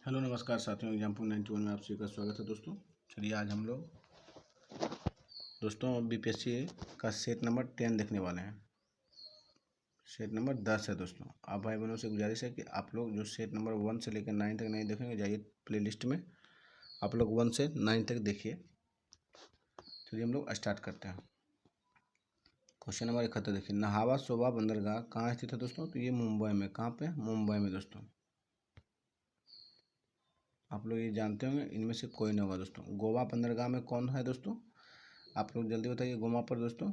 Hello नमस्कार साथियों, example 91 में आप सभी का स्वागत है दोस्तों। चलिए आज हम लोग दोस्तों बीपीएससी का सेट नंबर 10 देखने वाले हैं। सेट नंबर 10 है दोस्तों। आप भाई बहनों से गुजारिश है कि आप लोग जो सेट नंबर 1 से लेकर 9 तक नहीं देखेंगे, जाइए प्लेलिस्ट में आप लोग 1 से 9 तक देखिए। चलिए हम लोग स्टार्ट करते हैं। क्वेश्चन नंबर 71 देखिए, नाहवा शोभा बंदरगाह कहाँ स्थित है दोस्तों? तो ये मुंबई में। कहाँ पे? मुंबई में दोस्तों। आप लोग ये जानते होंगे, इनमें से कोई नहीं होगा दोस्तों। गोवा बंदरगाह में कौन है दोस्तों? आप लोग जल्दी बताइए गोवा पर दोस्तों।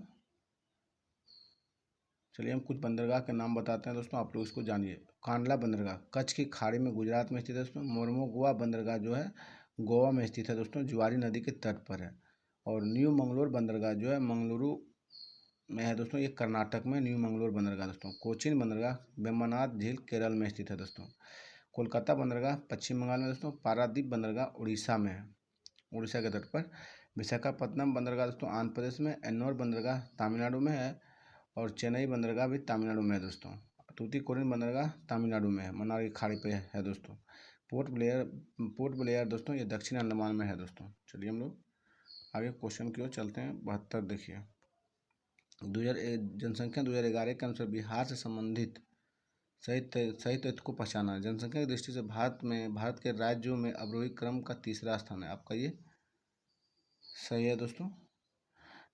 चलिए हम कुछ बंदरगाह के नाम बताते हैं दोस्तों, आप लोग इसको जानिए। कांडला बंदरगाह कच्छ की खाड़ी में गुजरात में स्थित है दोस्तों। मोर्मुगावा बंदरगाह जो है गोवा में स्थित है दोस्तों, जुआरी नदी के तट पर है। और न्यू मंगलोर बंदरगाह जो है मंगलुरु में है दोस्तों, ये कर्नाटक में न्यू मंगलोर बंदरगाह दोस्तों। कोचीन बंदरगाह वेम्बनाड झील केरल में स्थित है दोस्तों। कोलकाता बंदरगाह पश्चिम बंगाल में दोस्तों। पारादीप बंदरगाह उड़ीसा में है, उड़ीसा के तट पर। विशाखापत्तनम बंदरगाह दोस्तों आंध्र प्रदेश में। एन्नौर बंदरगाह तमिलनाडु में है। और चेन्नई बंदरगाह भी तमिलनाडु में है दोस्तों। तूतीकोरिन बंदरगाह तमिलनाडु में है, मन्नार की खाड़ी पे है दोस्तों। पोर्ट ब्लेयर दोस्तों ये दक्षिण अंडमान में है दोस्तों। चलिए हम लोग आगे क्वेश्चन की ओर चलते हैं। 72 देखिए, जनसंख्या 2011 के अनुसार बिहार से संबंधित सही तथ्य को पहचाना। जनसंख्या की दृष्टि से भारत के राज्यों में अवरोही क्रम का तीसरा स्थान है। आपका ये सही है दोस्तों।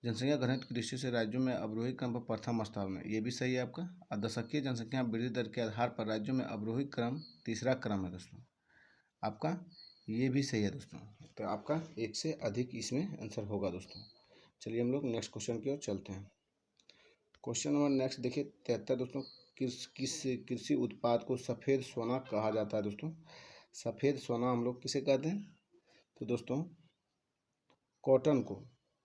जनसंख्या घनत्व की दृष्टि से राज्यों में अवरोही क्रम पर प्रथम स्थान में, ये भी सही है आपका। दशकीय जनसंख्या वृद्धि दर के आधार पर राज्यों में अवरोही क्रम तीसरा क्रम है दोस्तों। आपका ये भी सही है दोस्तों। तो आपका एक से अधिक इसमें आंसर होगा दोस्तों। चलिए हम लोग नेक्स्ट क्वेश्चन की ओर चलते हैं। क्वेश्चन नंबर नेक्स्ट देखिए 73 दोस्तों, किस कृषि उत्पाद को सफ़ेद सोना कहा जाता है दोस्तों? सफ़ेद सोना हम लोग किसे कहते हैं? तो दोस्तों कॉटन को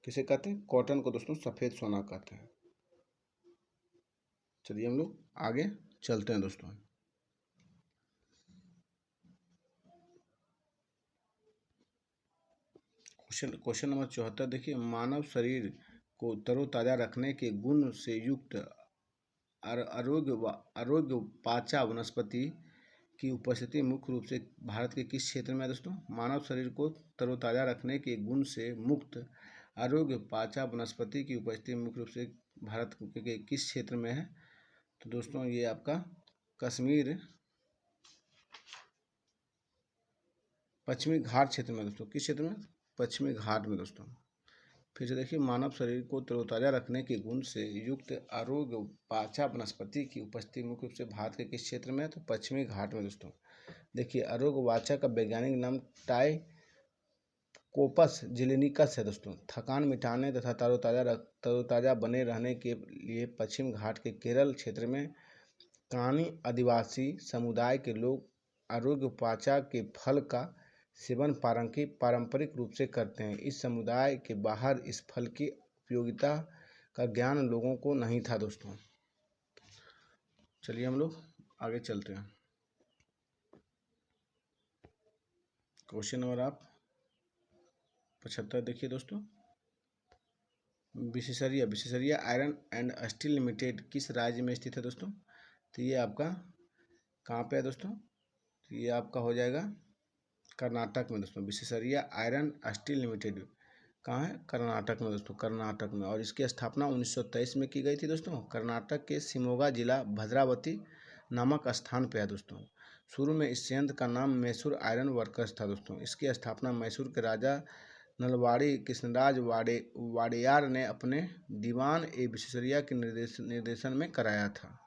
किसे कहते हैं? कॉटन को दोस्तों सफ़ेद सोना कहते हैं। चलिए हम लोग आगे चलते हैं दोस्तों। क्वेश्चन नंबर 74 देखिए, मानव शरीर को तरोताज़ा रखने के गुण से युक्त आरोग्य पाचा वनस्पति की उपस्थिति मुख्य रूप से भारत के किस क्षेत्र में है दोस्तों? मानव शरीर को तरोताज़ा रखने के गुण से मुक्त आरोग्य पाचा वनस्पति की उपस्थिति मुख्य रूप से भारत के किस क्षेत्र में है? तो दोस्तों ये आपका कश्मीर पश्चिमी घाट क्षेत्र में दोस्तों। किस क्षेत्र में? पश्चिमी घाट में दोस्तों। फिर से देखिए, मानव शरीर को तरोताज़ा रखने के गुण से युक्त आरोग्य पाचा वनस्पति की उपस्थिति मुख्य रूप से भारत के किस क्षेत्र में है? तो पश्चिमी घाट में दोस्तों। देखिए आरोग्य वाचा का वैज्ञानिक नाम टाइकोपस जिलेनिकस है दोस्तों। थकान मिटाने तथा तरोताज़ा बने रहने के लिए पश्चिम घाट के केरल क्षेत्र में कानी आदिवासी समुदाय के लोग आरोग्य पाचा के फल का सेवन पारंपरिक रूप से करते हैं। इस समुदाय के बाहर इस फल की उपयोगिता का ज्ञान लोगों को नहीं था दोस्तों। चलिए हम लोग आगे चलते हैं। क्वेश्चन नंबर आप 75 देखिए दोस्तों, विशेषरिया आयरन एंड स्टील लिमिटेड किस राज्य में स्थित है दोस्तों? तो ये आपका कहाँ पे है दोस्तों? तो ये आपका हो जाएगा कर्नाटक में दोस्तों। विशेषरिया आयरन स्टील लिमिटेड कहाँ है? कर्नाटक में दोस्तों, कर्नाटक में। और इसकी स्थापना 1923 में की गई थी दोस्तों। कर्नाटक के शिमोगा जिला भद्रावती नामक स्थान पे है दोस्तों। शुरू में इस संयंत्र का नाम मैसूर आयरन वर्कर्स था दोस्तों। इसकी स्थापना मैसूर के राजा नलवाड़ी कृष्णराज वाडेयार ने अपने दीवान ए विशेषरिया के निर्देशन में कराया था।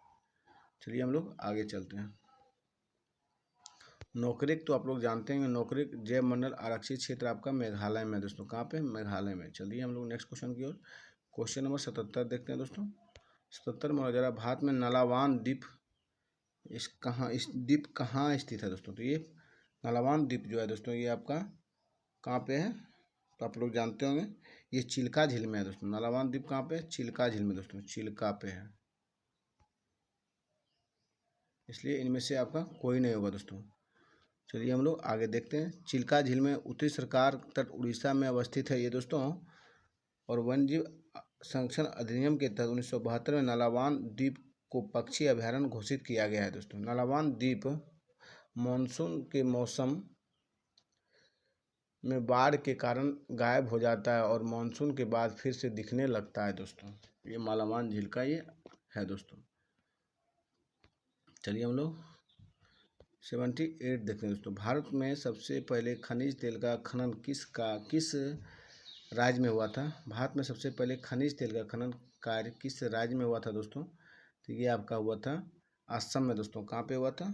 चलिए हम लोग आगे चलते हैं। नौकरिक तो आप लोग जानते हैं, नौकरिक जैव मंडल आरक्षित क्षेत्र आपका मेघालय में दोस्तों। कहाँ पे? मेघालय में। चलिए हम लोग नेक्स्ट क्वेश्चन की ओर। क्वेश्चन नंबर 77 देखते हैं दोस्तों। 77 में जरा, भारत में नलावान द्वीप इस द्वीप कहाँ स्थित है दोस्तों? तो ये नलावान द्वीप जो है दोस्तों, ये आपका कहाँ पे है? तो आप लोग जानते होंगे, ये चिल्का झील में है दोस्तों। नलावान द्वीप कहाँ पे? चिल्का झील में दोस्तों, चिल्का पे है। इसलिए इनमें से आपका कोई नहीं होगा दोस्तों। चलिए हम लोग आगे देखते हैं। चिल्का झील में उत्तरी सरकार तट उड़ीसा में अवस्थित है ये दोस्तों। और वन्यजीव संरक्षण अधिनियम के तहत 1972 में नलावान द्वीप को पक्षी अभयारण्य घोषित किया गया है दोस्तों। नलावान द्वीप मानसून के मौसम में बाढ़ के कारण गायब हो जाता है और मानसून के बाद फिर से दिखने लगता है दोस्तों। ये मालाबान झील का ये है दोस्तों। चलिए हम लोग 78 देखते हैं दोस्तों। भारत में सबसे पहले खनिज तेल का खनन किस राज्य में हुआ था? भारत में सबसे पहले खनिज तेल का खनन कार्य किस राज्य में हुआ था दोस्तों? तो ये आपका हुआ था असम में दोस्तों। कहाँ पे हुआ था?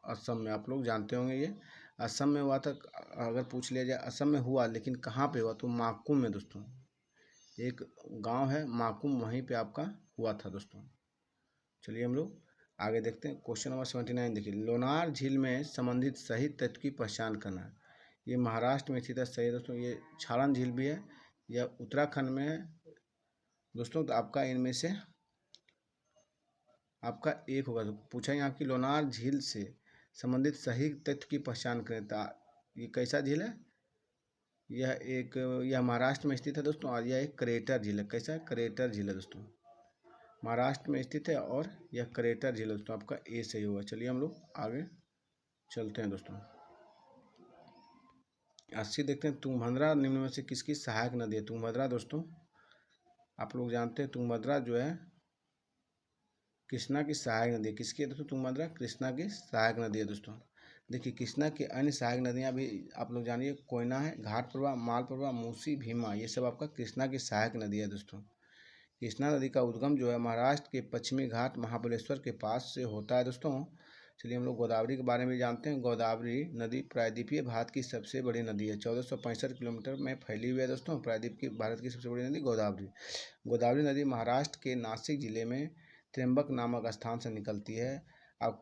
असम में। आप लोग जानते होंगे ये असम में हुआ था। अगर पूछ लिया जाए असम में हुआ, लेकिन कहाँ पे हुआ, तो माकुम में दोस्तों। एक गांव है माकुम, वहीं पे आपका हुआ था दोस्तों। चलिए हम लोग आगे देखते हैं। क्वेश्चन नंबर 79 देखिए, लोनार झील में संबंधित सही तत्व की पहचान करना। ये महाराष्ट्र में स्थित है। सही है दोस्तों। ये छालन झील भी है, यह उत्तराखंड में है दोस्तों। तो आपका इनमें से आपका एक होगा। तो पूछा यहाँ की लोनार झील से संबंधित सही तथ्य की पहचान करें। तो ये कैसा झील है? यह महाराष्ट्र में स्थित है दोस्तों, और यह एक क्रेटर झील है। कैसा है? क्रेटर झील है दोस्तों, महाराष्ट्र में स्थित है, और यह क्रेटर झील है दोस्तों। आपका ए सही होगा। चलिए हम लोग आगे चलते हैं दोस्तों। 80 देखते हैं। तुंगभद्रा निम्न में से किसकी सहायक नदी है? तुंगभद्रा दोस्तों आप लोग जानते हैं, तुंगभद्रा जो है कृष्णा की सहायक नदी है। किसकी है दोस्तों? तुंगभद्रा कृष्णा की सहायक नदी है दोस्तों। देखिए कृष्णा की अन्य सहायक नदियाँ भी आप लोग जानिए। कोयना है, घाटप्रभा, मालप्रभा, मूसी, भीमा, ये सब आपका कृष्णा की सहायक नदी है दोस्तों। कृष्णा नदी का उद्गम जो है महाराष्ट्र के पश्चिमी घाट महाबलेश्वर के पास से होता है दोस्तों। चलिए हम लोग गोदावरी के बारे में जानते हैं। गोदावरी नदी प्रायद्वीपीय भारत की सबसे बड़ी नदी है। 1465 किलोमीटर में फैली हुई है दोस्तों। प्रायद्वीप की भारत की सबसे बड़ी नदी गोदावरी। गोदावरी नदी महाराष्ट्र के नासिक जिले में त्र्यंबक नामक स्थान से निकलती है। और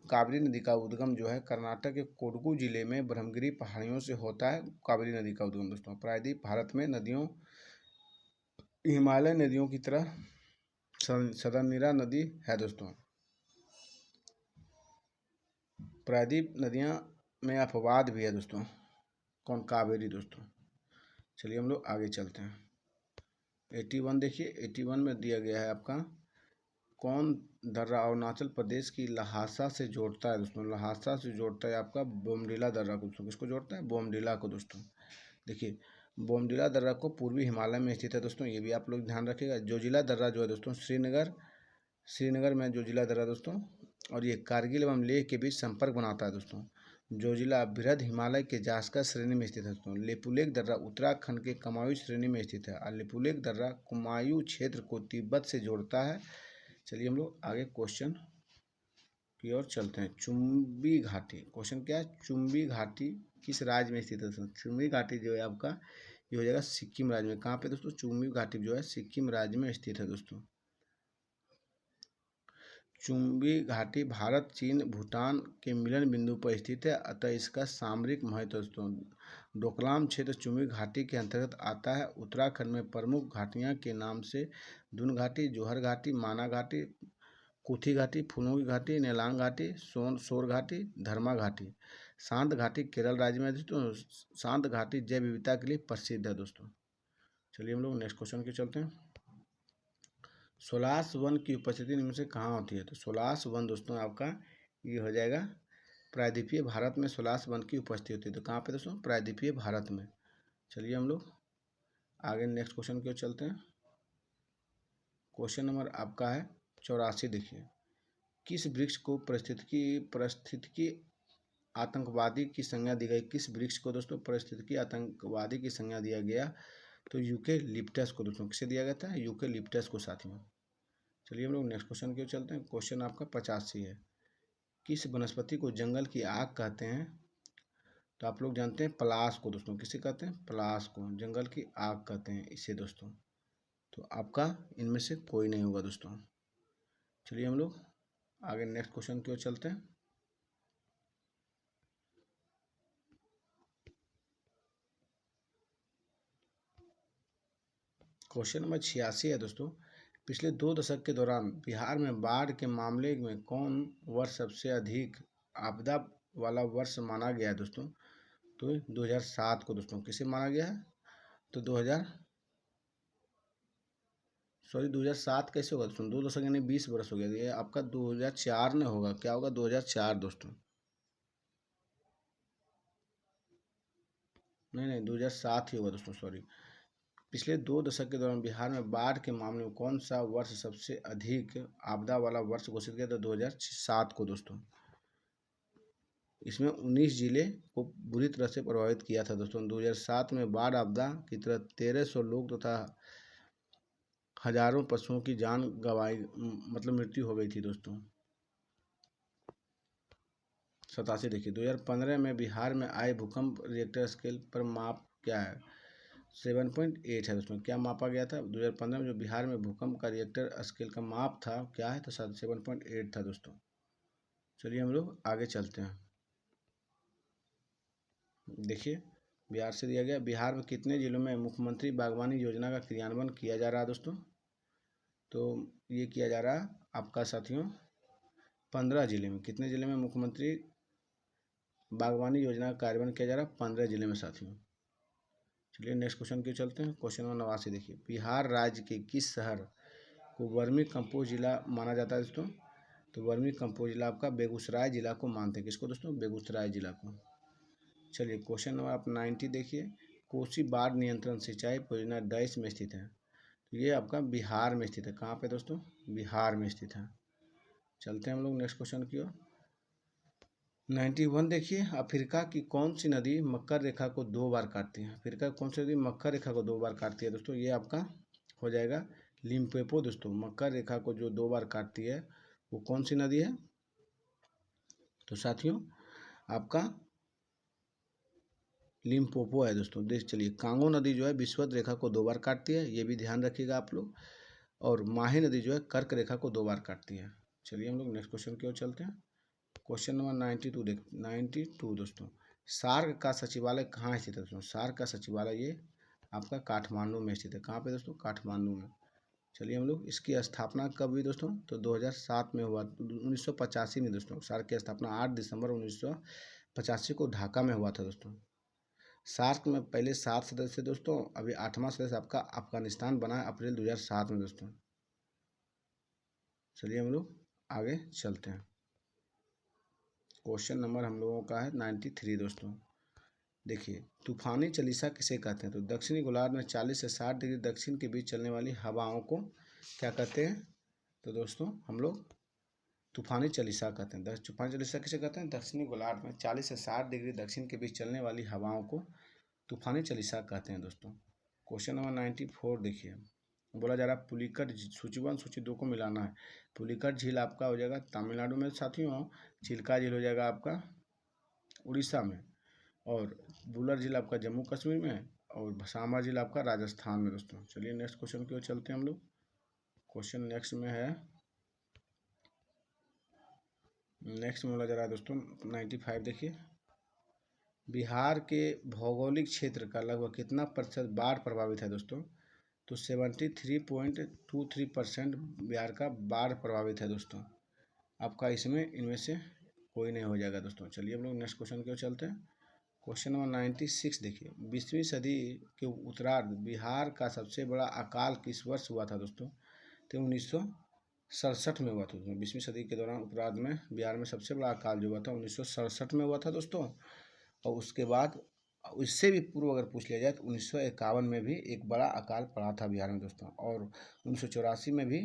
कावेरी नदी का उद्गम जो है कर्नाटक के कोडगु जिले में ब्रह्मगिरी पहाड़ियों से होता है। कावेरी नदी का उद्गम दोस्तों। प्रायद्वीप भारत में नदियों हिमालय नदियों की तरह सदनीरा नदी है दोस्तों। प्रायद्वीप नदियाँ में अपवाद भी है दोस्तों। कौन? कावेरी दोस्तों। चलिए हम लोग आगे चलते हैं। 81 देखिए, 81 में दिया गया है आपका कौन दर्रा अरुणाचल प्रदेश की लहासा से जोड़ता है दोस्तों? लहासा से जोड़ता है आपका बोमडिला दर्रा को दोस्तों। किसको जोड़ता है? बोमडिला को दोस्तों। देखिए बोमडिला दर्रा को पूर्वी हिमालय में स्थित है दोस्तों, ये भी आप लोग ध्यान रखिएगा। जोजिला दर्रा जो है दोस्तों श्रीनगर में जोजिला दर्रा दोस्तों, और ये कारगिल एवं लेह के बीच संपर्क बनाता है दोस्तों। जोजिला बृहद हिमालय के जास्कर श्रेणी में स्थित है दोस्तों। लेपुलेख दर्रा उत्तराखंड के कुमायूं श्रेणी में स्थित है, और लेपुलेख दर्रा कुमायूं क्षेत्र को तिब्बत से जोड़ता है। चलिए हम लोग आगे क्वेश्चन की ओर चलते हैं। चुम्बी घाटी, क्वेश्चन क्या है? चुम्बी घाटी किस राज्य में स्थित है दोस्तों? चुम्बी घाटी जो है आपका ये हो जाएगा सिक्किम राज्य में। कहाँ पे दोस्तों? चुम्बी घाटी जो है सिक्किम राज्य में स्थित है दोस्तों। चुम्बी घाटी भारत, चीन, भूटान के मिलन बिंदु पर स्थित है, अतः इसका सामरिक महत्व दोस्तों। डोकलाम क्षेत्र चुम्बी घाटी के अंतर्गत आता है। उत्तराखंड में प्रमुख घाटियाँ के नाम से दून घाटी, जोहर घाटी, माना घाटी, कुथी घाटी, फूलों की घाटी, नेलांग घाटी, सोर घाटी, धर्मा घाटी। शांत घाटी केरल राज्य में दोस्तों। शांत घाटी जैव विविधता के लिए प्रसिद्ध है दोस्तों। चलिए हम लोग नेक्स्ट क्वेश्चन की चलते हैं। सोलास वन की उपस्थिति इनमें से कहाँ होती है? तो सोलास वन दोस्तों आपका ये हो जाएगा प्रायद्वीपीय भारत में सोलास वन की उपस्थिति होती है। तो कहाँ पे दोस्तों? प्रायद्वीपीय भारत में। चलिए हम लोग आगे नेक्स्ट क्वेश्चन की ओर चलते हैं। क्वेश्चन नंबर आपका है 84 देखिए, किस वृक्ष को पारिस्थितिकी आतंकवादी की संज्ञा दी गई? किस वृक्ष को दोस्तों पारिस्थितिकी आतंकवादी की संज्ञा दिया गया? तो यूकेलिप्टस को दोस्तों। किसे दिया गया था? यूकेलिप्टस को साथियों। चलिए हम लोग नेक्स्ट क्वेश्चन की ओर चलते हैं। क्वेश्चन आपका 85 है, किस वनस्पति को जंगल की आग कहते हैं? तो आप लोग जानते हैं पलाश को दोस्तों। किसे कहते हैं? पलाश को जंगल की आग कहते हैं इसे दोस्तों। तो आपका इनमें से कोई नहीं होगा दोस्तों। चलिए हम लोग आगे नेक्स्ट क्वेश्चन की ओर चलते हैं। क्वेश्चन नंबर 86 है दोस्तों, पिछले 2 दशक के दौरान बिहार में बाढ़ के मामले में कौन वर्ष सबसे अधिक आपदा वाला वर्ष माना गया है दोस्तों? तो 2007 को दोस्तों। किसे माना गया है? तो 2007 कैसे होगा दोस्तों? 2 दशक यानी 20 वर्ष हो गया। ये आपका 2004 में होगा। क्या होगा? 2004 दोस्तों। नहीं 2007 ही होगा दोस्तों, सॉरी। पिछले 2 दशक के दौरान बिहार में बाढ़ के मामले में कौन सा वर्ष सबसे अधिक आपदा वाला वर्ष घोषित किया था? 2007 को दोस्तों। इसमें 19 जिले को बुरी तरह से प्रभावित किया था दोस्तों। 2007 में बाढ़ आपदा की तरह 1300 लोग तथा हजारों पशुओं की जान गंवाई, मतलब मृत्यु हो गई थी दोस्तों। 87 देखिए, 2015 में बिहार में आए भूकंप रिएक्टर स्केल पर माप क्या है? 7.8 है दोस्तों। क्या मापा गया था 2015 में? जो बिहार में भूकंप का रिएक्टर स्केल का माप था क्या है? तो 7.8 था दोस्तों। चलिए हम लोग आगे चलते हैं। देखिए, बिहार से दिया गया, बिहार में कितने जिलों में मुख्यमंत्री बागवानी योजना का क्रियान्वयन किया जा रहा है दोस्तों? तो ये किया जा रहा है आपका साथियों 15 जिले में। कितने जिले में मुख्यमंत्री बागवानी योजना का कार्यान्वयन किया जा रहा है? 15 जिले में साथियों। चलिए नेक्स्ट क्वेश्चन की ओर चलते हैं। क्वेश्चन नंबर 89 देखिए, बिहार राज्य के किस शहर को वर्मी कंपोस्ट जिला माना जाता है दोस्तों? तो वर्मी कंपोस्ट जिला आपका बेगूसराय जिला को मानते हैं। किसको दोस्तों? बेगूसराय जिला को। चलिए क्वेश्चन नंबर आप 90 देखिए, कोसी बाढ़ नियंत्रण सिंचाई परियोजना डैश में स्थित है? तो ये आपका बिहार में स्थित है। कहाँ पे दोस्तों? बिहार में स्थित है। चलते हैं हम लोग नेक्स्ट क्वेश्चन की ओर। 91 देखिए, अफ्रीका की कौन सी नदी मकर रेखा को 2 बार काटती है? अफ्रीका की कौन सी नदी मकर रेखा को 2 बार काटती है दोस्तों? ये आपका हो जाएगा लिम्पोपो दोस्तों। मकर रेखा को जो 2 बार काटती है वो कौन सी नदी है? तो साथियों आपका लिम्पोपो है दोस्तों। देख चलिए, कांगो नदी जो है विषुवत रेखा को 2 बार काटती है, ये भी ध्यान रखिएगा आप लोग। और माही नदी जो है कर्क रेखा को 2 बार काटती है। चलिए हम लोग नेक्स्ट क्वेश्चन की ओर चलते हैं। क्वेश्चन नंबर 92 दोस्तों, सार्क का सचिवालय कहाँ स्थित है दोस्तों? सार्क का सचिवालय ये आपका काठमांडू में स्थित है। कहाँ पे दोस्तों? काठमांडू में। चलिए हम लोग, इसकी स्थापना कब हुई दोस्तों? तो 2007 में हुआ, 1985 में दोस्तों। सार्क की स्थापना 8 दिसंबर 1985 को ढाका में हुआ था दोस्तों। सार्क में पहले 7 सदस्य दोस्तों, अभी 8वां सदस्य आपका अफगानिस्तान बना है अप्रैल 2007 में दोस्तों। चलिए हम लोग आगे चलते हैं। क्वेश्चन नंबर हम लोगों का है 93 दोस्तों। देखिए, तूफानी चालीसा किसे कहते हैं? तो दक्षिणी गोलार्ध में 40 से 60 डिग्री दक्षिण के बीच चलने वाली हवाओं को क्या कहते हैं? तो दोस्तों हम लोग तूफानी चालीसा कहते हैं। तूफानी चालीसा किसे कहते हैं? दक्षिणी गोलार्ध में 40 से 60 डिग्री दक्षिण के बीच चलने वाली हवाओं को तूफानी चालीसा कहते हैं दोस्तों। क्वेश्चन नंबर 94 देखिए, बोला जा रहा है पुलिकट सूची 1 सूची 2 को मिलाना है। पुलिकट झील आपका हो जाएगा तमिलनाडु में साथियों, चिल्का झील हो जाएगा आपका उड़ीसा में, और बुलर झील आपका जम्मू कश्मीर में, और सांभर झील आपका राजस्थान में दोस्तों। चलिए नेक्स्ट क्वेश्चन की ओर चलते हैं हम लोग। क्वेश्चन नेक्स्ट में बोला जा रहा है दोस्तों 95 देखिए, बिहार के भौगोलिक क्षेत्र का लगभग कितना प्रतिशत बाढ़ प्रभावित है दोस्तों? तो 73.23% बिहार का बाढ़ प्रभावित है दोस्तों। आपका इसमें इनमें से कोई नहीं हो जाएगा दोस्तों। चलिए हम लोग नेक्स्ट क्वेश्चन की ओर चलते हैं। क्वेश्चन नंबर 96 देखिए, 20वीं सदी के उत्तरार्ध बिहार का सबसे बड़ा अकाल किस वर्ष हुआ था दोस्तों? तो 1967 में हुआ था दोस्तों। 20वीं सदी के दौरान उत्तरार्ध में बिहार में सबसे बड़ा अकाल जो हुआ था 1967 में हुआ था दोस्तों। और उसके बाद इससे भी पूर्व अगर पूछ लिया जाए तो 1951 में भी एक बड़ा अकाल पड़ा था बिहार में दोस्तों। और 1984 में भी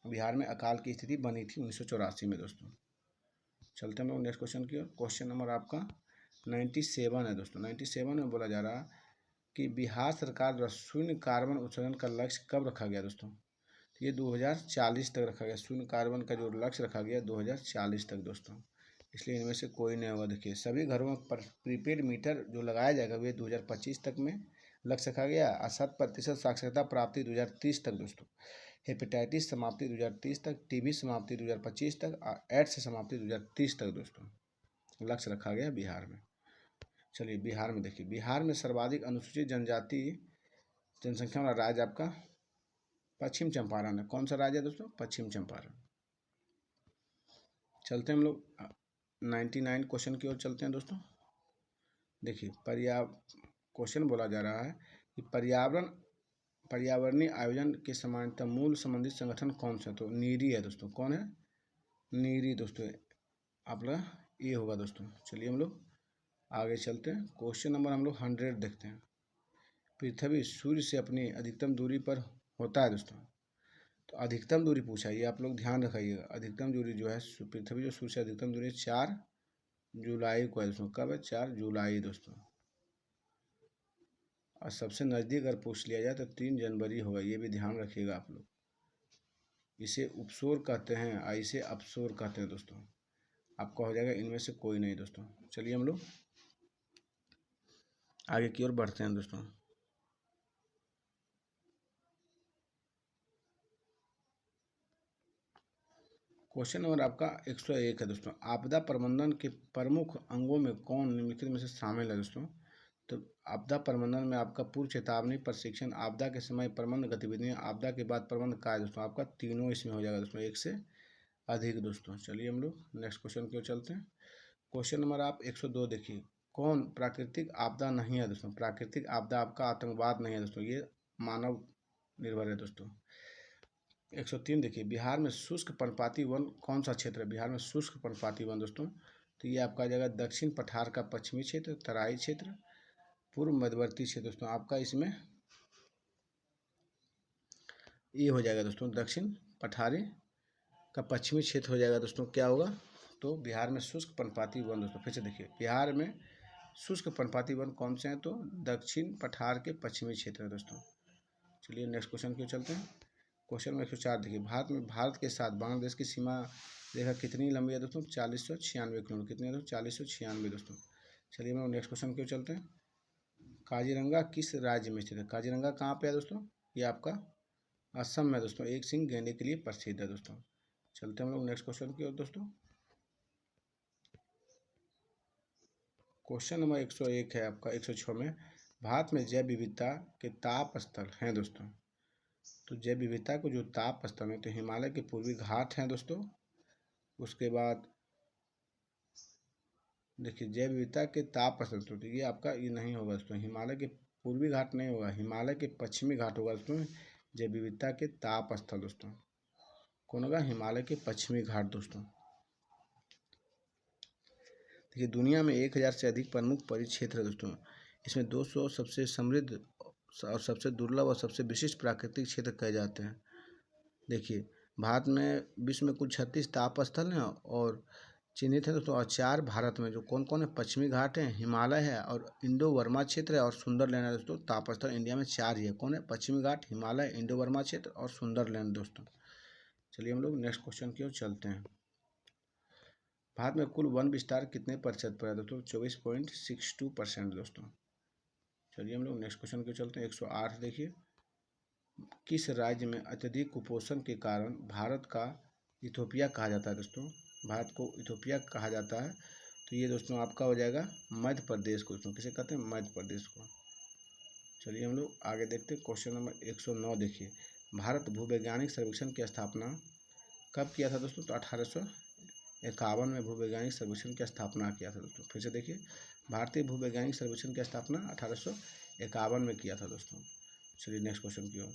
बिहार में अकाल की स्थिति बनी थी 1984 में दोस्तों। चलते हैं हम लोग नेक्स्ट क्वेश्चन की ओर। क्वेश्चन नंबर आपका 97 है दोस्तों। 97 में बोला जा रहा कि बिहार सरकार द्वारा शून्य कार्बन उत्सर्जन का लक्ष्य कब रखा गया दोस्तों? तो ये 2040 तक रखा गया। शून्य कार्बन का जो लक्ष्य रखा गया 2040 तक दोस्तों। इसलिए इनमें से कोई नहीं होगा। देखिए, सभी घरों में प्रीपेड मीटर जो लगाया जाएगा वे 2025 तक में लक्ष्य रखा गया। 60% साक्षरता प्राप्ति 2030 तक दोस्तों। हेपेटाइटिस समाप्ति 2030 तक, टीबी समाप्ति 2025 तक, एड्स समाप्ति 2030 तक दोस्तों लक्ष्य रखा गया बिहार में। चलिए बिहार में देखिए, बिहार में सर्वाधिक अनुसूचित जनजाति जनसंख्या वाला राज्य आपका पश्चिम चंपारण है। कौन सा राज्य है दोस्तों? पश्चिम चंपारण। चलते हैं हम लोग 99 क्वेश्चन की ओर चलते हैं दोस्तों। देखिए, क्वेश्चन बोला जा रहा है कि पर्यावरणीय आयोजन के समानता मूल संबंधित संगठन कौन सा? तो नीरी है दोस्तों। कौन है? नीरी दोस्तों। आपका ये होगा दोस्तों। चलिए हम लोग आगे चलते हैं, क्वेश्चन नंबर हम लोग 100 देखते हैं। पृथ्वी सूर्य से अपनी अधिकतम दूरी पर होता है दोस्तों। तो अधिकतम दूरी पूछा, ये आप लोग ध्यान रखिएगा। अधिकतम दूरी जो है पृथ्वी जो सूर्य से अधिकतम दूरी 4 जुलाई को है दोस्तों। कब है? 4 जुलाई दोस्तों। और सबसे नज़दीक अगर पूछ लिया जाए तो 3 जनवरी होगा, ये भी ध्यान रखिएगा आप लोग। इसे उपसोर कहते हैं और इसे अपसोर कहते हैं दोस्तों। आपका हो जाएगा इनमें से कोई नहीं दोस्तों। चलिए हम लोग आगे की ओर बढ़ते हैं दोस्तों। क्वेश्चन नंबर आपका 101 है दोस्तों। आपदा प्रबंधन के प्रमुख अंगों में कौन निम्नलिखित में से शामिल है दोस्तों? तो आपदा प्रबंधन में आपका पूर्व चेतावनी, प्रशिक्षण, आपदा के समय प्रबंध गतिविधियां, आपदा के बाद प्रबंध कार्य दोस्तों। आपका तीनों इसमें हो जाएगा दोस्तों, एक से अधिक दोस्तों। चलिए हम लोग नेक्स्ट क्वेश्चन की ओर चलते हैं। क्वेश्चन नंबर आप 102 देखिए। कौन प्राकृतिक आपदा नहीं है दोस्तों? प्राकृतिक आपदा आपका आतंकवाद नहीं है दोस्तों, ये मानव निर्भर है दोस्तों। 103 देखिए। बिहार में शुष्क पर्णपाती वन कौन सा क्षेत्र है? बिहार में शुष्क पर्णपाती वन दोस्तों, तो ये आपका जगह दक्षिण पठार का पश्चिमी क्षेत्र, तराई क्षेत्र, पूर्व मध्यवर्ती क्षेत्र दोस्तों। आपका इसमें ये हो जाएगा दोस्तों, दक्षिण पठारी का पश्चिमी क्षेत्र हो जाएगा दोस्तों। क्या होगा? तो बिहार में शुष्क पर्णपाती वन दोस्तों। फिर से देखिए, बिहार में शुष्क पर्णपाती वन कौन से हैं? तो दक्षिण पठार के पश्चिमी क्षेत्र है दोस्तों। चलिए नेक्स्ट क्वेश्चन की ओर चलते हैं। क्वेश्चन नंबर 104 देखिए। भारत के साथ बांग्लादेश की सीमा रेखा कितनी लंबी है दोस्तों? 4096 किलोमीटर। कितनी है दोस्तों? 4096 दोस्तों। चलिए हम लोग नेक्स्ट क्वेश्चन की ओर चलते हैं। काजीरंगा किस राज्य में स्थित है? काजीरंगा कहाँ पे है दोस्तों? ये आपका असम में दोस्तों। एक सिंह गैंडे के लिए प्रसिद्ध है दोस्तों। चलते हैं हम लोग नेक्स्ट क्वेश्चन की ओर दोस्तों। क्वेश्चन नंबर 101 है आपका 106 में। भारत में जैव विविधता के ताप स्थल हैं दोस्तों। तो जैव विविधता को जो ताप स्थल है, तो हिमालय के पूर्वी घाट हैं दोस्तों। उसके बाद देखिए, जैव विविधता के ताप स्थल, तो ये आपका ये नहीं होगा दोस्तों, हिमालय के पूर्वी घाट नहीं होगा, हिमालय के पश्चिमी घाट होगा दोस्तों जैव विविधता के ताप स्थल दोस्तों। कौन होगा? हिमालय के पश्चिमी घाट दोस्तों। देखिए, दुनिया में 1000 से अधिक प्रमुख परिक्षेत्र है दोस्तों। इसमें 200 सबसे समृद्ध और सबसे दुर्लभ और सबसे विशिष्ट प्राकृतिक क्षेत्र कहे जाते हैं। देखिए, भारत में विश्व में कुल 36 ताप स्थल हैं और चिन्हित है दोस्तों। और 4 भारत में जो कौन कौन है? पश्चिमी घाट है, हिमालय है और इंडो वर्मा क्षेत्र है और सुंदरलैंड है दोस्तों। ताप स्थल इंडिया में 4 ही है। कौन है? पश्चिमी घाट, हिमालय, इंडो वर्मा क्षेत्र और सुंदरलैंड दोस्तों। चलिए हम लोग नेक्स्ट क्वेश्चन की ओर चलते हैं। भारत में कुल वन विस्तार कितने प्रतिशत पर है दोस्तों? 24.62% दोस्तों। चलिए हम लोग नेक्स्ट क्वेश्चन की ओर चलते हैं। 108 देखिए। किस राज्य में अत्यधिक कुपोषण के कारण भारत का इथोपिया कहा जाता है दोस्तों? भारत को इथोपिया कहा जाता है, तो ये दोस्तों आपका हो जाएगा मध्य प्रदेश को दोस्तों। किसे कहते हैं? मध्य प्रदेश को। चलिए हम लोग आगे देखते हैं। क्वेश्चन नंबर 109 देखिए। भारत भूवैज्ञानिक सर्वेक्षण की स्थापना कब किया था दोस्तों? तो 1851 में भूवैज्ञानिक सर्वेक्षण की स्थापना किया था दोस्तों। फिर से देखिए, भारतीय भूवैज्ञानिक सर्वेक्षण की स्थापना 1851 में किया था दोस्तों। चलिए नेक्स्ट क्वेश्चन की ओर।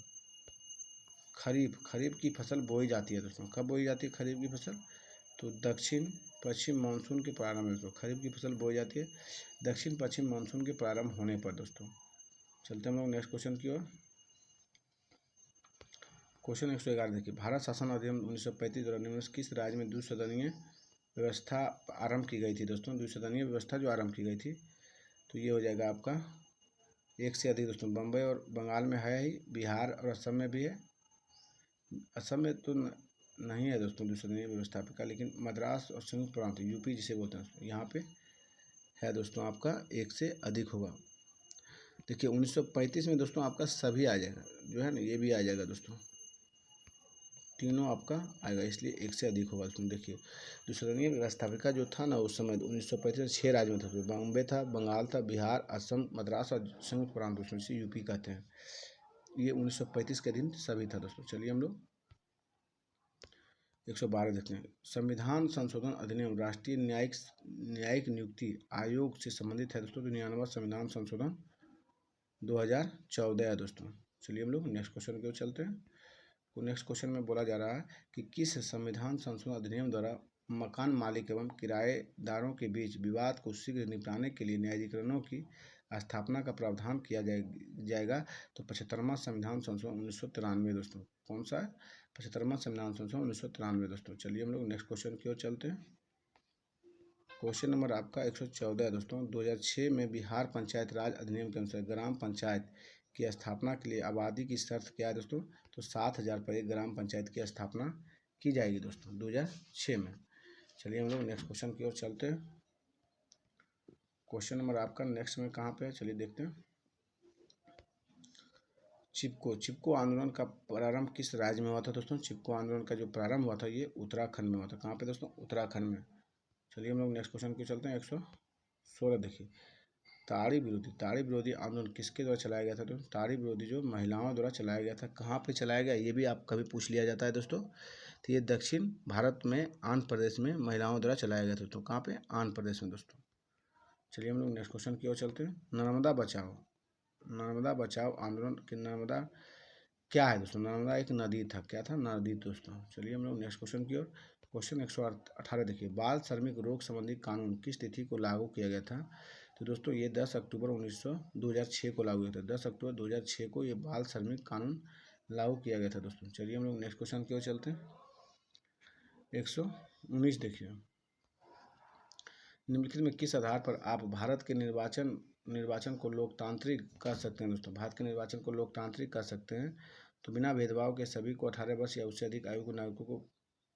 खरीफ की फसल बोई जाती है दोस्तों। कब बोई जाती है खरीफ की फसल? तो दक्षिण पश्चिम मानसून के प्रारंभ में दोस्तों खरीफ की फसल बोई जाती है, दक्षिण पश्चिम मानसून के प्रारंभ होने पर दोस्तों। चलते हम लोग नेक्स्ट क्वेश्चन की ओर। क्वेश्चन 111 देखिए। भारत शासन अधिनियम 1935 द्वारा निम्न किस राज्य में द्विसदनीय व्यवस्था आरंभ की गई थी दोस्तों? द्विसदनीय व्यवस्था जो आरंभ की गई थी, तो ये हो जाएगा आपका एक से अधिक दोस्तों। बम्बई और बंगाल में है ही, बिहार और असम में भी है। असम में तो नहीं है दोस्तों द्विसदनीय व्यवस्था का, लेकिन मद्रास और संयुक्त प्रांत यूपी जिसे बोलते हैं, यहाँ पे है दोस्तों आपका एक से अधिक होगा। देखिए 1935 में दोस्तों आपका सभी आ जाएगा, जो है ना, ये भी आ जाएगा दोस्तों, तीनों आपका आएगा, इसलिए एक से अधिक होगा दोस्तों। देखिए द्विसदनीय व्यवस्थापिका जो था ना उस समय 1935 में 6 राज्य में था। बॉम्बे था, बंगाल था, बिहार, असम, मद्रास और संयुक्त प्रांत दोस्तों, इसे यूपी कहते हैं। ये 1935 के दिन सभी था दोस्तों। चलिए हम लोग 112 देखते हैं। संविधान संशोधन अधिनियम राष्ट्रीय न्यायिक नियुक्ति आयोग से संबंधित है दोस्तों। 99वां संविधान संशोधन 2014 है दोस्तों। चलिए हम लोग नेक्स्ट क्वेश्चन की ओर चलते हैं। तो नेक्स्ट क्वेश्चन में बोला जा रहा है कि किस संविधान संशोधन अधिनियम द्वारा मकान मालिक एवं किराएदारों के बीच विवाद को शीघ्र निपटाने के लिए न्यायाधिकरणों की स्थापना का प्रावधान किया जाएगा। तो 75वां संविधान संशोधन 1993 दोस्तों। कौन सा है? 75वां संविधान संशोधन 1993 दोस्तों। चलिए हम लोग नेक्स्ट क्वेश्चन की ओर चलते हैं। क्वेश्चन नंबर आपका 114 है दोस्तों। 2006 में बिहार पंचायत राज अधिनियम के अनुसार ग्राम पंचायत की स्थापना के लिए आबादी की शर्त क्या है दोस्तों? तो 7,000 पर एक ग्राम पंचायत की स्थापना की जाएगी दोस्तों 2006 में। चलिए हम लोग नेक्स्ट क्वेश्चन की ओर चलते हैं। क्वेश्चन नंबर आपका नेक्स्ट में कहाँ पे है, चलिए देखते हैं। चिपको आंदोलन का प्रारंभ किस राज्य में हुआ था दोस्तों? चिपको आंदोलन का जो प्रारंभ हुआ था ये उत्तराखंड में हुआ था। कहाँ पे दोस्तों? उत्तराखंड में। चलिए हम लोग नेक्स्ट क्वेश्चन की चलते हैं। 116 देखिए, ताड़ी विरोधी आंदोलन किसके द्वारा चलाया गया था? तो ताड़ी विरोधी जो महिलाओं द्वारा चलाया गया था। कहाँ पे चलाया गया ये भी आप कभी पूछ लिया जाता है दोस्तों। तो ये दक्षिण भारत में आंध्र प्रदेश में महिलाओं द्वारा चलाया गया था दोस्तों। कहाँ पे? आंध्र प्रदेश में दोस्तों। चलिए हम लोग नेक्स्ट क्वेश्चन की ओर चलते हैं। नर्मदा बचाओ आंदोलन की नर्मदा क्या है दोस्तों? नर्मदा एक नदी था। क्या था? नदी दोस्तों। चलिए हम लोग नेक्स्ट क्वेश्चन की ओर। क्वेश्चन 118 देखिए, बाल श्रमिक रोग संबंधी कानून किस तिथि को लागू किया गया था? तो दोस्तों ये 10 अक्टूबर 2006 को लागू किया था। 10 अक्टूबर 2006 को ये बाल श्रमिक कानून लागू किया गया था दोस्तों। चलिए हम लोग नेक्स्ट क्वेश्चन की ओर चलते हैं। 119 देखिए, निम्नलिखित में किस आधार पर आप भारत के निर्वाचन को लोकतांत्रिक कर सकते हैं दोस्तों? भारत के निर्वाचन को लोकतांत्रिक कर सकते हैं तो बिना भेदभाव के सभी को 18 वर्ष या उससे अधिक आयु के नागरिकों को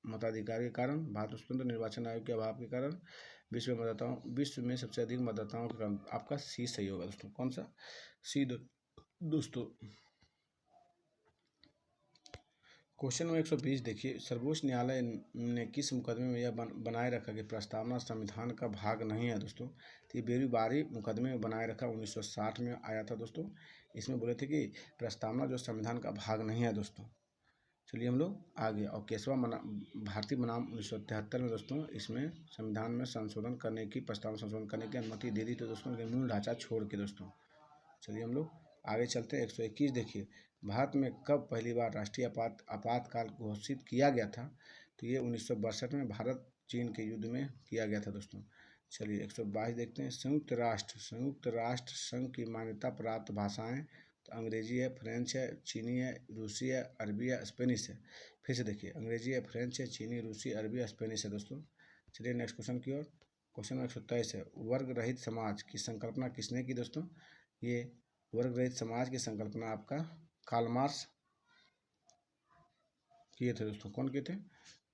मताधिकार के कारण, भारत में स्वतंत्र निर्वाचन आयोग के अभाव के कारण, विश्व में सबसे अधिक मतदाताओं के कारण। आपका सी सही होगा दोस्तों। कौन सा? सी दोस्तों। क्वेश्चन नंबर 120 देखिए, सर्वोच्च न्यायालय ने किस मुकदमे में यह बनाए रखा कि प्रस्तावना संविधान का भाग नहीं है दोस्तों? तो ये बेरीबारी मुकदमे में बनाए रखा 1960 में आया था दोस्तों। इसमें बोले थे कि प्रस्तावना जो संविधान का भाग नहीं है दोस्तों। चलिए हम लोग आगे। और केशवा भारती बनाम 1973 में दोस्तों इसमें संविधान में संशोधन करने की प्रस्तावना संशोधन करने की अनुमति दे दी थी दोस्तों, मूल ढांचा छोड़ के दोस्तों। चलिए हम लोग आगे चलते हैं। 121 देखिए, भारत में कब पहली बार राष्ट्रीय आपातकाल घोषित किया गया था? तो ये 1962 में भारत चीन के युद्ध में किया गया था दोस्तों। चलिए 122 देखते हैं। संयुक्त राष्ट्र संघ की मान्यता प्राप्त भाषाएं तो अंग्रेजी है, फ्रेंच है, चीनी है, रूसी है, अरबी है, स्पेनिश है। फिर से देखिए, अंग्रेजी है, फ्रेंच है, चीनी, रूसी, अरबी, स्पेनिश है दोस्तों। चलिए नेक्स्ट क्वेश्चन की ओर। क्वेश्चन नंबर 123 है, वर्ग रहित समाज की संकल्पना किसने की दोस्तों? ये वर्ग रहित समाज की संकल्पना आपका कार्ल मार्क्स किए थे दोस्तों। कौन किए थे?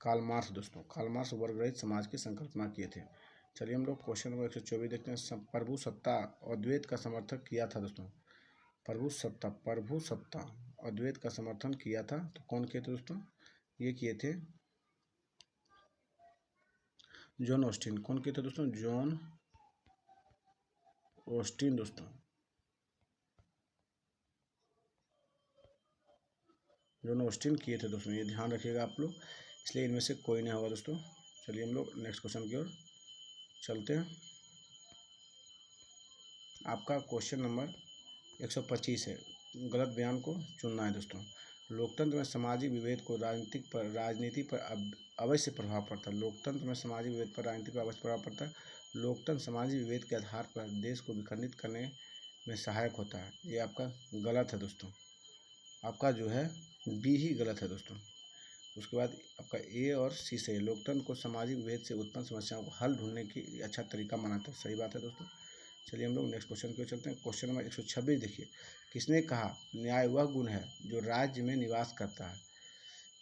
कार्ल मार्क्स दोस्तों। कार्ल मार्क्स वर्ग रहित समाज की संकल्पना किए थे। चलिए हम लोग क्वेश्चन नंबर 124 देखते हैं। प्रभु सत्ता और द्वैत का समर्थन किया था दोस्तों। प्रभु सत्ता और द्वैत का समर्थन किया था तो कौन किए थे दोस्तों? ये किए थे जॉन ऑस्टिन। कौन किए थे दोस्तों? जॉन ऑस्टिन दोस्तों। जॉन ऑस्टिन किए थे दोस्तों, ये ध्यान रखिएगा आप लोग, इसलिए इनमें से कोई नहीं होगा दोस्तों। चलिए हम लोग नेक्स्ट क्वेश्चन की ओर चलते हैं। आपका क्वेश्चन नंबर 125 है, गलत बयान को चुनना है दोस्तों। लोकतंत्र में सामाजिक विभेद को राजनीति पर अवश्य प्रभाव पड़ता है। लोकतंत्र में सामाजिक विभेद पर राजनीति पर अवश्य प्रभाव पड़ता है। लोकतंत्र सामाजिक विभेद के आधार पर देश को विखंडित करने में सहायक होता है। ये आपका गलत है दोस्तों। आपका जो है बी ही गलत है दोस्तों। उसके बाद आपका ए और सी सही है। लोकतंत्र को सामाजिक विभेद से उत्पन्न समस्याओं को हल ढूंढने की अच्छा तरीका मानता है। सही बात है दोस्तों। चलिए हम लोग नेक्स्ट क्वेश्चन की ओर चलते हैं। क्वेश्चन नंबर 126 देखिए, किसने कहा न्याय वह गुण है जो राज्य में निवास करता है?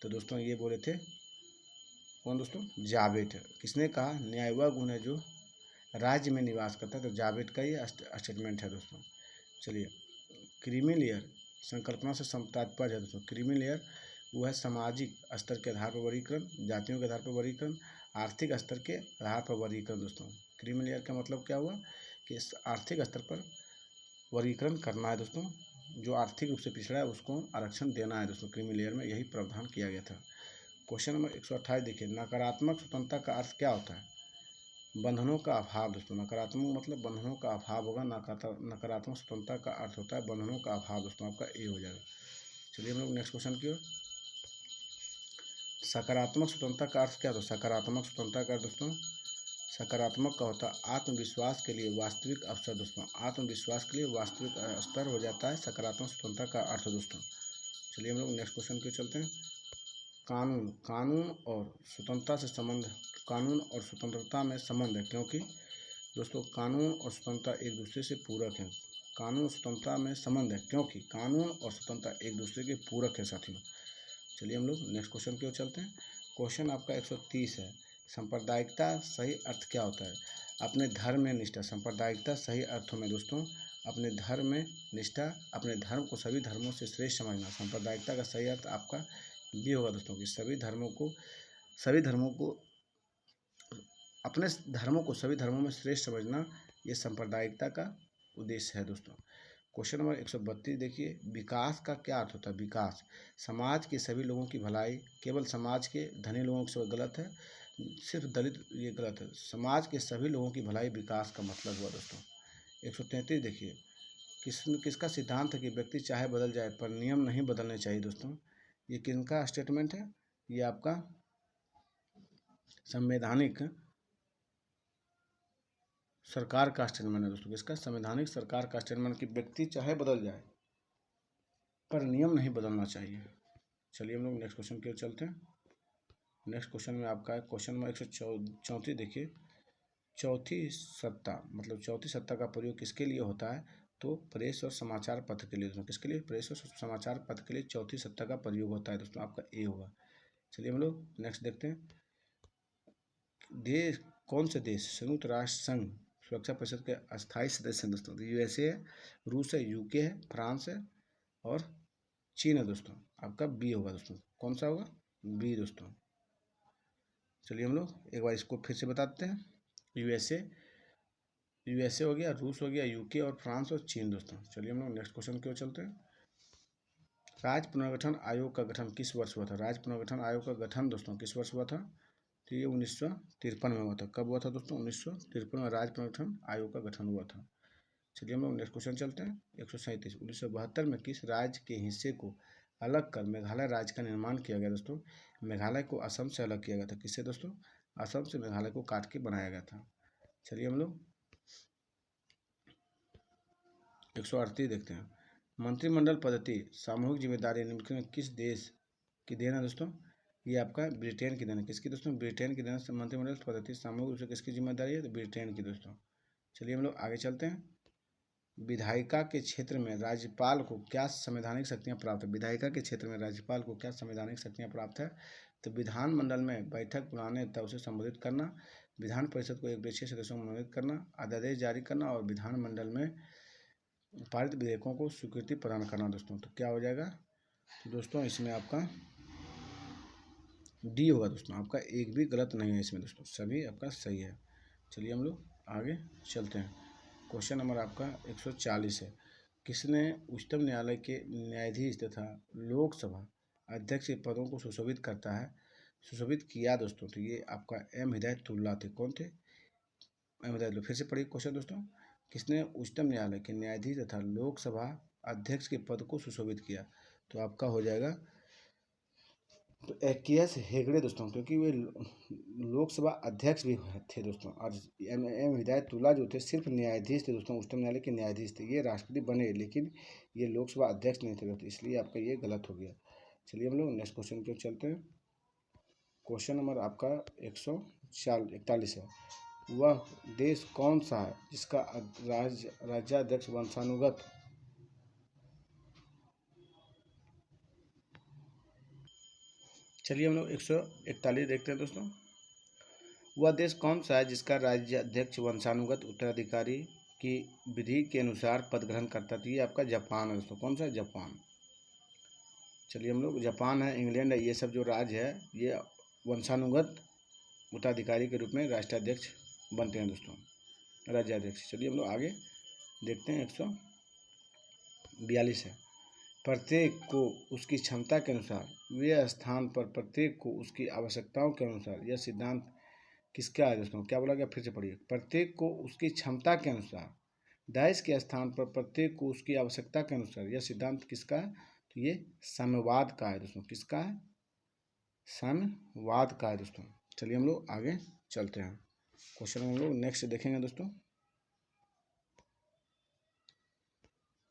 तो दोस्तों ये बोले थे कौन दोस्तों? जावेद। किसने कहा न्याय वह गुण है जो राज्य में निवास करता है? तो जावेद का ये स्टेटमेंट है दोस्तों। चलिए, क्रीमी लेयर संकल्पना से तात्पर्य है दोस्तों। क्रीमी लेयर वो है सामाजिक स्तर के आधार पर वर्गीकरण, जातियों के आधार पर वर्गीकरण, आर्थिक स्तर के आधार पर वर्गीकरण दोस्तों। क्रीमी लेयर का मतलब क्या हुआ कि आर्थिक स्तर पर वर्गीकरण करना है दोस्तों। जो आर्थिक रूप से पिछड़ा है उसको आरक्षण देना है दोस्तों। क्रीमी लेयर में यही प्रावधान किया गया था। क्वेश्चन नंबर 128 देखिए, नकारात्मक स्वतंत्रता का अर्थ क्या होता है? बंधनों का अभाव दोस्तों। नकारात्मक मतलब बंधनों का अभाव होगा। नकारात्मक स्वतंत्रता का अर्थ होता है बंधनों का अभाव दोस्तों। आपका ए हो जाएगा। चलिए हम लोग नेक्स्ट क्वेश्चन की ओर। सकारात्मक स्वतंत्रता का अर्थ क्या होता है? सकारात्मक स्वतंत्रता का दोस्तों, सकारात्मक का होता है आत्मविश्वास के लिए वास्तविक अवसर दोस्तों, आत्मविश्वास के लिए वास्तविक स्तर हो जाता है सकारात्मक स्वतंत्रता का अर्थ दोस्तों। चलिए हम लोग नेक्स्ट क्वेश्चन पे चलते हैं। कानून, कानून और स्वतंत्रता से संबंध, कानून और स्वतंत्रता में संबंध है, क्योंकि दोस्तों कानून और स्वतंत्रता एक दूसरे से पूरक हैं। कानून और स्वतंत्रता में संबंध है क्योंकि कानून और स्वतंत्रता एक दूसरे के पूरक है साथियों। चलिए हम लोग नेक्स्ट क्वेश्चन की ओर चलते हैं। क्वेश्चन आपका 130 है। सांप्रदायिकता सही अर्थ क्या होता है? अपने धर्म में निष्ठा। सांप्रदायिकता सही अर्थों में दोस्तों अपने धर्म में निष्ठा, अपने धर्म को सभी धर्मों से श्रेष्ठ समझना। सांप्रदायिकता का सही अर्थ आपका ये होगा दोस्तों कि सभी धर्मों को अपने धर्मों को सभी धर्मों में श्रेष्ठ समझना, ये सांप्रदायिकता का उद्देश्य है दोस्तों। क्वेश्चन नंबर 132 देखिए, विकास का क्या अर्थ होता है? विकास समाज के सभी लोगों की भलाई, केवल समाज के धनी लोगों से गलत है, सिर्फ दलित ये गलत है। समाज के सभी लोगों की भलाई विकास का मतलब हुआ दोस्तों। 133 देखिए, किसका सिद्धांत है कि व्यक्ति चाहे बदल जाए पर नियम नहीं बदलने चाहिए दोस्तों? ये किनका स्टेटमेंट है? ये आपका संवैधानिक सरकार का स्टेटमेंट है दोस्तों। किसका? संवैधानिक सरकार का स्टेटमेंट कि व्यक्ति चाहे बदल जाए पर नियम नहीं बदलना चाहिए। चलिए हम लोग नेक्स्ट क्वेश्चन की ओर चलते हैं। नेक्स्ट क्वेश्चन में आपका है क्वेश्चन नंबर 134 देखिए, चौथी सत्ता मतलब चौथी सत्ता का प्रयोग किसके लिए होता है? तो प्रेस और समाचार पत्र के लिए दोस्तों। किसके लिए? प्रेस और समाचार पत्र के लिए चौथी सत्ता का प्रयोग होता है दोस्तों, आपका ए होगा। चलिए हम लोग नेक्स्ट देखते हैं। देश, कौन से देश संयुक्त राष्ट्र संघ सुरक्षा परिषद के अस्थायी सदस्य हैं दोस्तों? तो यूएसए है, रूस है, यूके है, फ्रांस है और चीन है दोस्तों। आपका बी होगा दोस्तों। कौन सा होगा? बी दोस्तों। चलिए हम लोग एक बार इसको फिर से बताते हैं। यूएसए हो गया, रूस हो गया, यूके और फ्रांस और चीन दोस्तों। चलिए हम लोग नेक्स्ट क्वेश्चन की ओर चलते हैं। राज्य पुनर्गठन आयोग का गठन किस वर्ष हुआ था? राज्य पुनर्गठन आयोग का गठन दोस्तों किस वर्ष हुआ था? तो ये 1953 में हुआ था। कब हुआ था दोस्तों? 1953 में राज्य पुनर्गठन आयोग का गठन हुआ था। चलिए हम लोग नेक्स्ट क्वेश्चन चलते हैं। 137, 1972 में किस राज्य के हिस्से को अलग कर मेघालय राज्य का निर्माण किया गया दोस्तों? मेघालय को असम से अलग किया गया था। किससे दोस्तों? असम से मेघालय को काट के बनाया गया था। चलिए हम लोग 138 देखते हैं। मंत्रिमंडल पद्धति सामूहिक जिम्मेदारी निम्नलिखित में किस देश की देन है दोस्तों? ये आपका ब्रिटेन की देन है। किसकी दोस्तों? ब्रिटेन की देन है। मंत्रिमंडल पद्धति सामूहिक रूप से किसकी जिम्मेदारी है? तो ब्रिटेन की दोस्तों। चलिए हम लोग आगे चलते हैं। विधायिका के क्षेत्र में राज्यपाल को क्या संवैधानिक शक्तियां प्राप्त है? विधायिका के क्षेत्र में राज्यपाल को क्या संवैधानिक शक्तियां प्राप्त है? तो विधानमंडल में बैठक बुलाने तथा उसे संबोधित करना, विधान परिषद को 1/6 सदस्यों को मनोनीत करना, अध्यादेश जारी करना और विधानमंडल में पारित विधेयकों को स्वीकृति प्रदान करना दोस्तों। तो क्या हो जाएगा? तो दोस्तों इसमें आपका डी होगा दोस्तों। आपका एक भी गलत नहीं है इसमें दोस्तों, सभी आपका सही है। चलिए हम लोग आगे चलते हैं। क्वेश्चन नंबर आपका 140 है। किसने उच्चतम न्यायालय के न्यायाधीश तथा लोकसभा अध्यक्ष के पदों को सुशोभित करता है, सुशोभित किया दोस्तों? तो ये आपका एम हिदायतुल्लाह थे। कौन थे? एम हिदायतुल्लाह। फिर से पढ़िए क्वेश्चन दोस्तों। किसने उच्चतम न्यायालय के न्यायाधीश तथा लोकसभा अध्यक्ष के पद को सुशोभित किया? तो आपका हो जाएगा तो AKS हेगड़े दोस्तों, क्योंकि वे लोकसभा अध्यक्ष भी थे दोस्तों। और एम हिदायतुल्लाह जो थे सिर्फ न्यायाधीश थे दोस्तों, उच्चतम न्यायालय के न्यायाधीश थे। ये राष्ट्रपति बने लेकिन ये लोकसभा अध्यक्ष नहीं थे दोस्तों, इसलिए आपका ये गलत हो गया। चलिए हम लोग नेक्स्ट क्वेश्चन की ओर चलते हैं। क्वेश्चन नंबर आपका 141 है। वह देश कौन सा है जिसका राज्याध्यक्ष वंशानुगत चलिए हम लोग 141 देखते हैं दोस्तों। वह देश कौन सा है जिसका राज्याध्यक्ष वंशानुगत उत्तराधिकारी की विधि के अनुसार पद ग्रहण करता था? ये आपका जापान है दोस्तों। कौन सा है? जापान। चलिए हम लोग जापान है, इंग्लैंड है, ये सब जो राज्य है ये वंशानुगत उत्तराधिकारी के रूप में राष्ट्राध्यक्ष बनते हैं दोस्तों, राज्याध्यक्ष। चलिए हम लोग आगे देखते हैं। 142 है। प्रत्येक को उसकी क्षमता के अनुसार वे स्थान पर प्रत्येक को उसकी आवश्यकताओं के अनुसार, यह सिद्धांत किसका है दोस्तों? क्या बोला गया? फिर से पढ़िए। प्रत्येक को उसकी क्षमता के अनुसार डैश के स्थान पर प्रत्येक को उसकी आवश्यकता के अनुसार, यह सिद्धांत किसका है? तो ये साम्यवाद का है दोस्तों। किसका है? साम्यवाद का है दोस्तों। चलिए हम लोग आगे चलते हैं, क्वेश्चन हम लोग नेक्स्ट देखेंगे दोस्तों।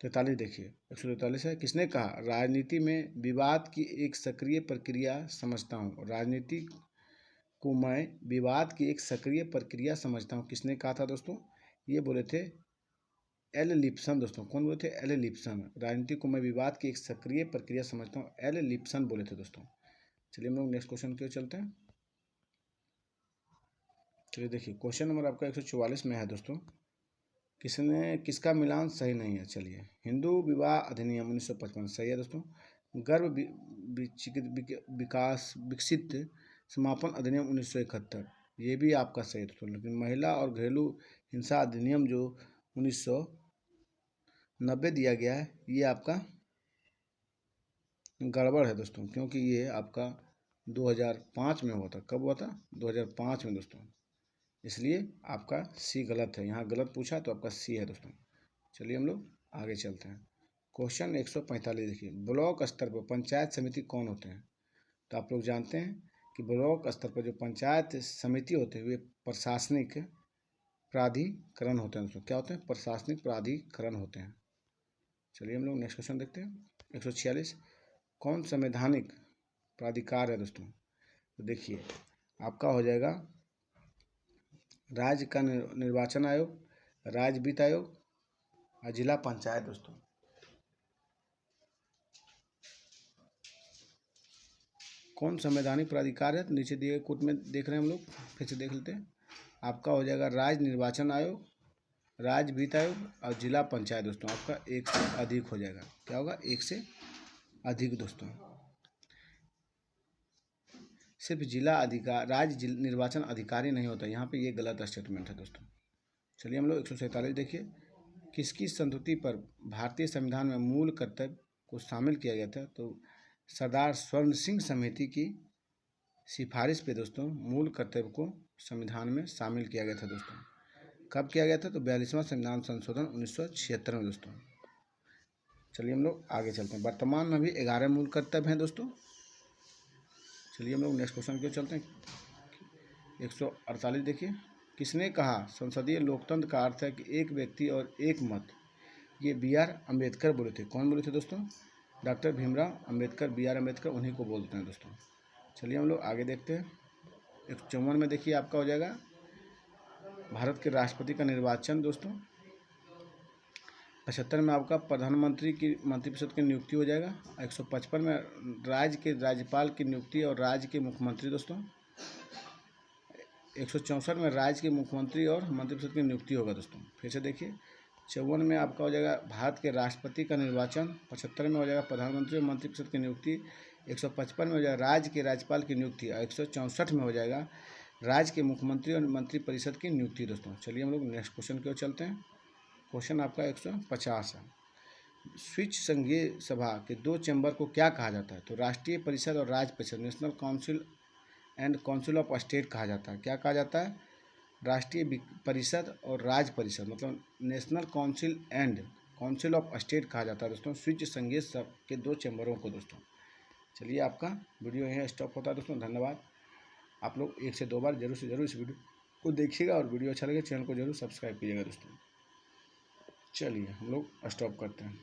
43 देखिए, 143 है। किसने कहा राजनीति में विवाद की एक सक्रिय प्रक्रिया समझता हूँ? राजनीति को मैं विवाद की एक सक्रिय प्रक्रिया समझता हूँ, किसने कहा था दोस्तों? ये बोले थे एल लिप्सन दोस्तों। कौन बोले थे? एल लिप्सन। राजनीति को मैं विवाद की एक सक्रिय प्रक्रिया समझता हूँ, एल लिप्सन बोले थे दोस्तों। चलिए हम लोग नेक्स्ट क्वेश्चन की ओर चलते हैं। चलिए देखिए, क्वेश्चन नंबर आपका 144 में है दोस्तों, किसका मिलान सही नहीं है? चलिए, हिंदू विवाह अधिनियम 1955 सही है दोस्तों। गर्भ विकास विकसित समापन अधिनियम 1971 ये भी आपका सही है दोस्तों। लेकिन महिला और घरेलू हिंसा अधिनियम जो 1990 दिया गया है, ये आपका गड़बड़ है दोस्तों, क्योंकि ये आपका 2005 में हुआ था। कब हुआ था? 2005 में दोस्तों, इसलिए आपका सी गलत है। यहाँ गलत पूछा तो आपका सी है दोस्तों। चलिए हम लोग आगे चलते हैं, क्वेश्चन 145 देखिए, ब्लॉक स्तर पर पंचायत समिति कौन होते हैं? तो आप लोग जानते हैं कि ब्लॉक स्तर पर जो पंचायत समिति होते हैं वे प्रशासनिक प्राधिकरण होते हैं दोस्तों। क्या होते हैं? प्रशासनिक प्राधिकरण होते हैं। चलिए हम लोग नेक्स्ट क्वेश्चन देखते हैं, 146 कौन संवैधानिक प्राधिकार है दोस्तों? तो देखिए आपका हो जाएगा राज्य का निर्वाचन आयोग, राज्य वित्त आयोग और जिला पंचायत दोस्तों। कौन संवैधानिक प्राधिकार है? तो नीचे दिए गए कोट में देख रहे हैं हम लोग, फिर से देख लेते हैं। आपका हो जाएगा राज्य निर्वाचन आयोग, राज्य वित्त आयोग और जिला पंचायत दोस्तों। आपका एक से अधिक हो जाएगा। क्या होगा? एक से अधिक दोस्तों। सिर्फ जिला अधिकार राज्य निर्वाचन अधिकारी नहीं होता, यहाँ पे ये गलत स्टेटमेंट है दोस्तों। चलिए हम लोग 147 देखिए, किसकी संस्तुति पर भारतीय संविधान में मूल कर्तव्य को शामिल किया गया था? तो सरदार स्वर्ण सिंह समिति की सिफारिश पे दोस्तों मूल कर्तव्य को संविधान में शामिल किया गया था दोस्तों। कब किया गया था? तो 42वां संविधान संशोधन 1976 में दोस्तों। चलिए हम लोग आगे चलते हैं, वर्तमान में भी 11 मूल कर्तव्य हैं दोस्तों। चलिए हम लोग नेक्स्ट क्वेश्चन की ओर चलते हैं, 148 देखिए, किसने कहा संसदीय लोकतंत्र का अर्थ है कि एक व्यक्ति और एक मत? ये BR अम्बेडकर बोले थे। कौन बोले थे दोस्तों? डॉक्टर भीमराव अम्बेडकर, BR अम्बेडकर, उन्हीं को बोलते हैं दोस्तों। चलिए हम लोग आगे देखते हैं, 154 में देखिए आपका हो जाएगा भारत के राष्ट्रपति का निर्वाचन दोस्तों। 75 में आपका प्रधानमंत्री की मंत्रिपरिषद की नियुक्ति हो जाएगा। 155 में राज्य के राज्यपाल की नियुक्ति और राज्य के मुख्यमंत्री दोस्तों। 164 में राज्य के मुख्यमंत्री और मंत्रिपरिषद की नियुक्ति होगा दोस्तों। फिर से देखिए, 54 में आपका हो जाएगा भारत के राष्ट्रपति का निर्वाचन। 75 में हो जाएगा प्रधानमंत्री और मंत्रिपरिषद की नियुक्ति। 155 में हो जाएगा राज्य के राज्यपाल की नियुक्ति और 164 में हो जाएगा राज्य के मुख्यमंत्री और मंत्रिपरिषद की नियुक्ति दोस्तों। चलिए हम लोग नेक्स्ट क्वेश्चन की ओर चलते हैं, क्वेश्चन आपका 150 है, स्विच संघीय सभा के 2 चैम्बर को क्या कहा जाता है? तो राष्ट्रीय परिषद और राज्य परिषद, national council and council of state कहा जाता है। क्या कहा जाता है? राष्ट्रीय परिषद और राज्य परिषद, मतलब national council and council of state कहा जाता है दोस्तों स्विच संघीय सभा के 2 चैम्बरों को दोस्तों। चलिए आपका वीडियो यहीं स्टॉप होता है दोस्तों, धन्यवाद। आप लोग 1 से 2 बार जरूर से जरूर इस वीडियो को देखिएगा और वीडियो अच्छा लगे चैनल को जरूर सब्सक्राइब कीजिएगा दोस्तों। चलिए हम लोग स्टॉप करते हैं।